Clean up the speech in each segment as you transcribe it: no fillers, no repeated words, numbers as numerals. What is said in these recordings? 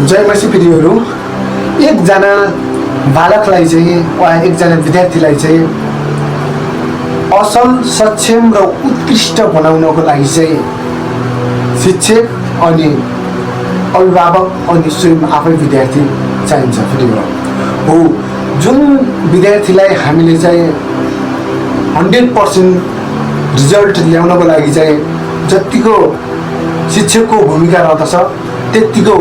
जय मसी प्रियहरू, एकजना बालकलाई चाहिँ वा एकजना विद्यार्थीलाई चाहिँ असल, सक्षम र उत्कृष्ट बनाउनको लागि चाहिँ शिक्षक अनि अभिभावक अनि स्वयं आफै विद्यार्थी चाहिन्छ प्रियहरू। हो, जुन विद्यार्थीलाई हामीले चाहिँ 100% रिजल्ट ल्याउनको लागि चाहिँ जतिको शिक्षकको भूमिका रहँदछ त्यतिको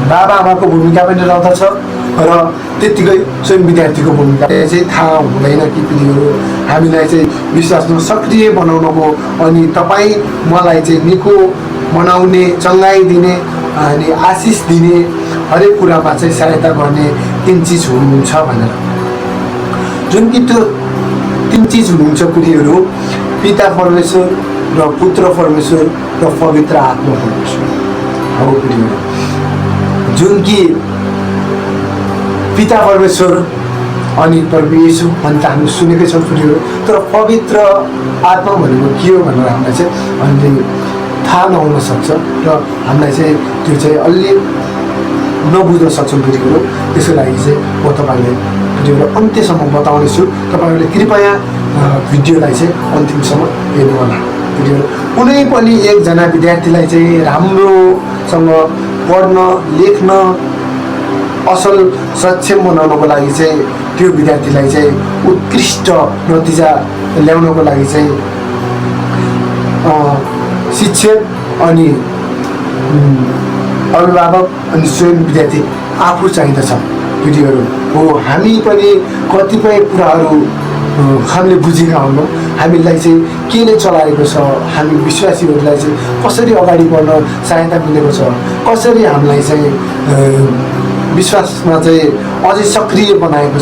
बाबा आमाको भूमिका पनि रहँदछ र त्यतिकै स्वयं विद्यार्थीको भूमिका चाहिँ थाहा हुँदैन कि प्रियहरू। हामीलाई चाहिँ विश्वासमा सक्रिय बनाउनको अनि तपाईँ मलाई चाहिँ निको बनाउने, चङ्गाइ दिने अनि आशिष दिने हरेक कुरामा चाहिँ सहायता गर्ने 3 चिज हुनुहुन्छ भनेर। जुन कि त्यो 3 चिज हुनुहुन्छ प्रियहरू, पिता परमेश्वर र पुत्र परमेश्वर र पवित्र आत्मा परमेश्वर हो प्रियहरू। जुन कि पिता परमेश्वर अनि प्रभु येशू भन्ने त हामीले सुनेकै छौँ प्रियहरू, तर पवित्र आत्मा भनेको के हो भनेर हामीलाई चाहिँ हामीले थाहा नहुन सक्छ र हामीलाई चाहिँ त्यो चाहिँ अलि नबुझ्न सक्छौँ प्रियहरू। त्यसको लागि चाहिँ म तपाईँलाई भिडियोलाई अन्त्यसम्म बताउनेछु। तपाईँहरूले कृपया भिडियोलाई चाहिँ अन्तिमसम्म हेर्नु होला प्रियहरू। कुनै पनि एकजना विद्यार्थीलाई चाहिँ राम्रोसँग पढ्न, लेख्न, असल, सक्षम बनाउनको लागि चाहिँ त्यो विद्यार्थीलाई चाहिँ उत्कृष्ट नतिजा ल्याउनको लागि चाहिँ शिक्षक अनि अभिभावक अनि स्वयं विद्यार्थी आफू चाहिँदछ प्रियहरू। हो, हामी पनि कतिपय कुराहरू हामीले बुझेका हुन्छौँ। हामीलाई चाहिँ के नै चलाएको छ, हामी विश्वासीहरूलाई चाहिँ कसरी अगाडि बढ्न सहायता मिलेको छ, कसरी हामीलाई चाहिँ विश्वासमा चाहिँ अझै सक्रिय बनाएको छ,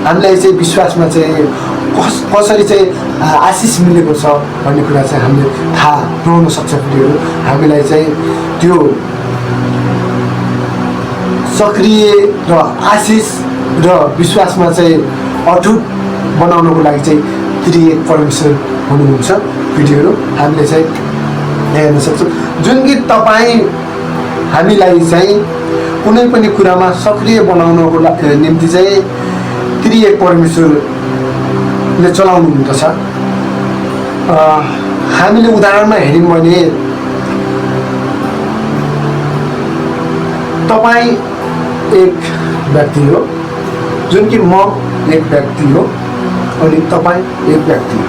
हामीलाई चाहिँ विश्वासमा चाहिँ कसरी चाहिँ आशिष मिलेको छ भन्ने कुरा चाहिँ हामीले थाहा नहुन सक्छ प्रियहरू। हामीलाई चाहिँ त्यो सक्रिय र आशिष र विश्वासमा चाहिँ अटुट बनाउनको लागि चाहिँ त्रिएक परमेश्वर हुनुहुन्छ प्रियहरू। हामीले चाहिँ हेर्न सक्छौँ जुन कि तपाईँ हामीलाई चाहिँ कुनै पनि कुरामा सक्रिय बनाउनको निम्ति चाहिँ त्रिएक परमेश्वरले चलाउनु हुँदछ। हामीले उदाहरणमा हेऱ्यौँ भने तपाईँ एक व्यक्ति हो, जुन कि म एक व्यक्ति हो अनि तपाईँ एक व्यक्ति हो।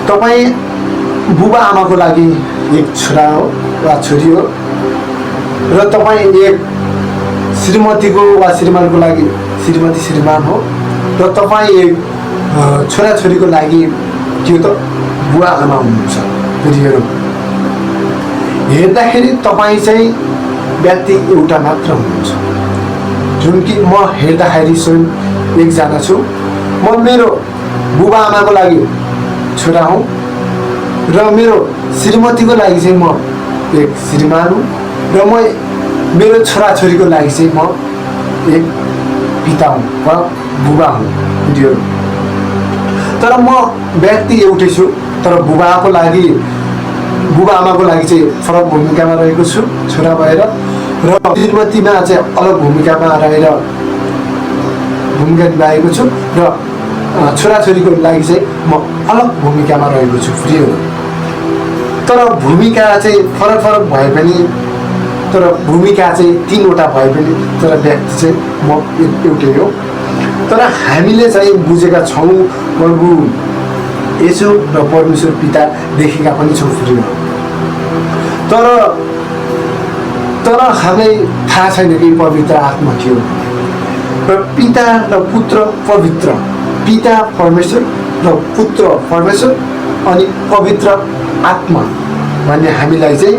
तपाईँ बुबा आमाको लागि एक छोरा हो वा छोरी हो र तपाईँ एक श्रीमतीको वा श्रीमानको लागि श्रीमती श्रीमान हो र तपाईँ एक छोराछोरीको लागि के त बुवा आमा हुनुहुन्छ प्रियहरू। हेर्दाखेरि तपाईँ चाहिँ व्यक्ति एउटा मात्र हुनुहुन्छ, जुन कि म हेर्दाखेरि स्वयं एकजना छु। म मेरो बुबा आमाको लागि छोरा हुँ र मेरो श्रीमतीको लागि चाहिँ म एक श्रीमान हुँ र म मेरो छोराछोरीको लागि चाहिँ म एक पिता हुँ वा बुबा हुँ प्रियहरू। तर म व्यक्ति एउटै छु, तर बुबा आमाको लागि चाहिँ फरक भूमिकामा रहेको छु छोरा भएर, र श्रीमतीमा चाहिँ अलग भूमिकामा रहेर भूमिका निभाएको छु र छोराछोरीको लागि चाहिँ म अलग भूमिकामा रहेको छु प्रियहरू। तर भूमिका चाहिँ फरक भए पनि, तर भूमिका चाहिँ 3वटा भए पनि तर व्यक्ति चाहिँ म एउटै हो। तर हामीले चाहिँ बुझेका छौँ प्रभु येशू र परमेश्वर पिता देखेका पनि छौँ प्रियहरू। तर हामीलाई थाहा छैन कि पवित्र आत्मा के हो। र पिता र पुत्र पवित्र, पिता परमेश्वर र पुत्र परमेश्वर अनि पवित्र आत्मा भन्ने हामीलाई चाहिँ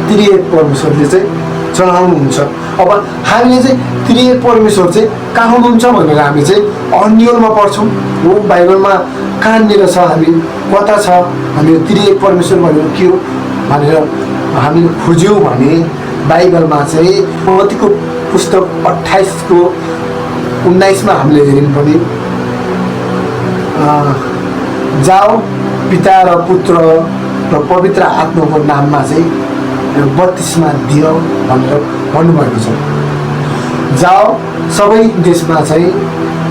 त्रिएक परमेश्वरले चाहिँ चलाउनुहुन्छ। अब हामीले चाहिँ त्रिएक परमेश्वर चाहिँ कहाँ हुनुहुन्छ भनेर हामी चाहिँ अन्यलमा पढ्छौँ हो, बाइबलमा कहाँनिर छ, हामी कता छ, हामी त्रिएक परमेश्वर भनेको के हो भनेर हामीले खोज्यौँ भने बाइबलमा चाहिँ मत्तीको पुस्तक 28:19 हामीले हेऱ्यौँ भने जाऊ पिता र पुत्र र पवित्र आत्माको नाममा चाहिँ यो बत्तिसमा दियो भनेर भन्नुभएको छ। जाओ सबै देशमा चाहिँ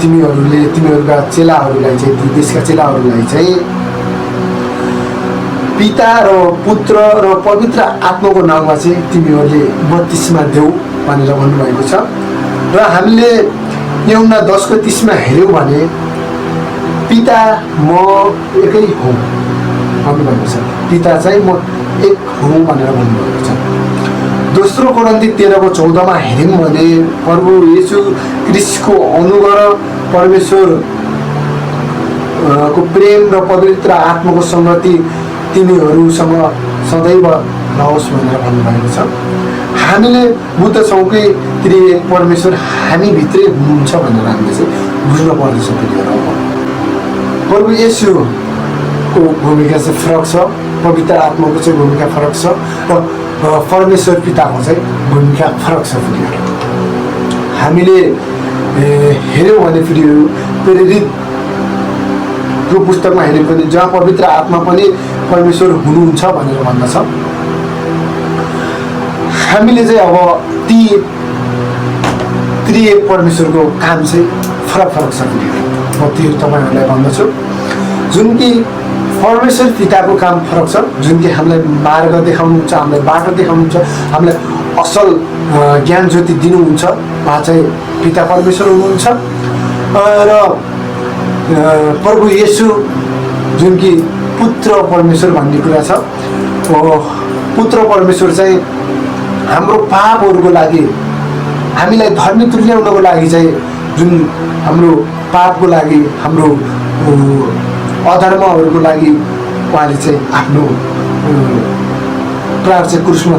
तिमीहरूका चेलाहरूलाई चाहिँ ती देशका चेलाहरूलाई चाहिँ पिता र पुत्र र पवित्र आत्माको नाममा चाहिँ तिमीहरूले बत्तिसमा देऊ भनेर भन्नुभएको छ। र हामीले यूहन्ना 10:30 हेऱ्यौँ भने पिता म एकै हुँ भन्नुभएको छ। पिता चाहिँ म एक हुँ भनेर भन्नुभएको छ। दोस्रो कोरिन्थी 13:14 हेऱ्यौँ भने प्रभु येशू ख्रीष्टको अनुग्रह परमेश्वर को प्रेम र पवित्र आत्माको संगति तिमीहरूसँग सदैव रहोस् भनेर भन्नुभएको छ। हामीले बुझ्दछौँ कि त्रिएक परमेश्वर हामीभित्रै हुनुहुन्छ भनेर हामीले चाहिँ बुझ्नु पर्दछ। प्रभु येशूको भूमिका चाहिँ फरक छ, पवित्र आत्माको चाहिँ भूमिका फरक छ र परमेश्वर पिताको चाहिँ भूमिका फरक छ। हामीले हेऱ्यौँ भने प्रेरितको पुस्तकमा हेऱ्यौँ भने जहाँ पवित्र आत्मा पनि परमेश्वर हुनुहुन्छ भनेर भन्दछ। हामीले चाहिँ अब ती त्रिएक परमेश्वरको काम चाहिँ फरक फरक छ। म त्यो तपाईँहरूलाई भन्दछु जुन कि परमेश्वर पिताको काम फरक छ, जुन कि हामीलाई मार्ग देखाउनुहुन्छ, हामीलाई बाटो देखाउनुहुन्छ, हामीलाई असल ज्ञान ज्योति दिनुहुन्छ। उहाँ चाहिँ पिता परमेश्वर हुनुहुन्छ। र प्रभु येशू जुन कि पुत्र परमेश्वर भन्ने कुरा छ। पुत्र परमेश्वर चाहिँ हाम्रो पापहरूको लागि, हामीलाई धर्मी तुल्याउनको लागि चाहिँ, जुन हाम्रो पापको लागि, हाम्रो अधर्महरूको लागि उहाँले चाहिँ आफ्नो प्राण चाहिँ क्रुसमा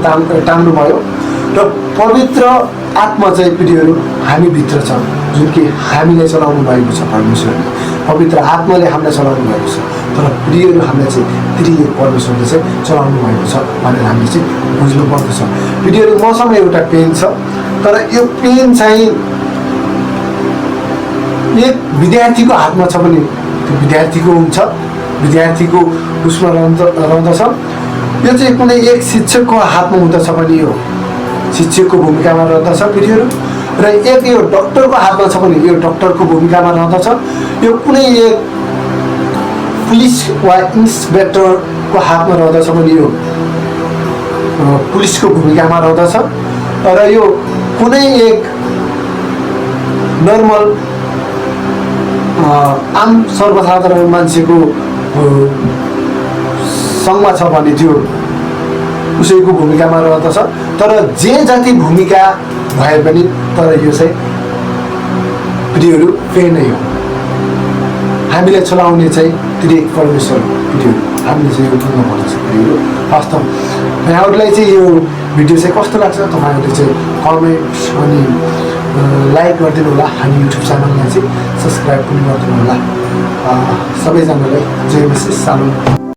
टाङ्नुभयो। र पवित्र आत्मा चाहिँ पिँढीहरू हामीभित्र छ, जुन कि हामीलाई चलाउनु भएको छ। परमेश्वरले पवित्र आत्माले हामीलाई चलाउनु भएको छ, तर पिँढीहरू हामीलाई चाहिँ त्रिएक परमेश्वरले चाहिँ चलाउनु भएको छ भनेर हामीले चाहिँ बुझ्नु पर्दछ। पिँढीहरू मसँग एउटा पेन छ, तर यो पेन चाहिँ एक विद्यार्थीको हातमा छ भने त्यो विद्यार्थीको हुन्छ, विद्यार्थीको उसमा रहँदछ। यो चाहिँ कुनै एक शिक्षकको हातमा हुँदछ भने यो शिक्षकको भूमिकामा रहँदछ पिँढीहरू। र एक यो डक्टरको हातमा छ भने यो डक्टरको भूमिकामा रहँदछ। यो कुनै एक पुलिस वा इन्सपेक्टरको हातमा रहँदछ भने यो पुलिसको भूमिकामा रहँदछ। र यो कुनै एक नर्मल आम सर्वसाधारण मान्छेको सङ्घमा छ भने त्यो उसैको भूमिकामा रहँदछ। तर जे जति भूमिका भए पनि तर यो चाहिँ पिँढीहरू फेरि नै हो। हामीले चलाउने चाहिँ त्रिएक परमेश्वर पिँढीहरू हामीले चाहिँ यो बुझ्नु पर्दछ। पिँढीहरू वास्तव यहाँहरूलाई चाहिँ यो भिडियो चाहिँ कस्तो लाग्छ तपाईँहरूले चाहिँ कमेन्ट अनि लाइक गरिदिनु होला। हामी युट्युब च्यानललाई चाहिँ सब्सक्राइब पनि गरिदिनु होला। सबैजनालाई जय मसी। सानो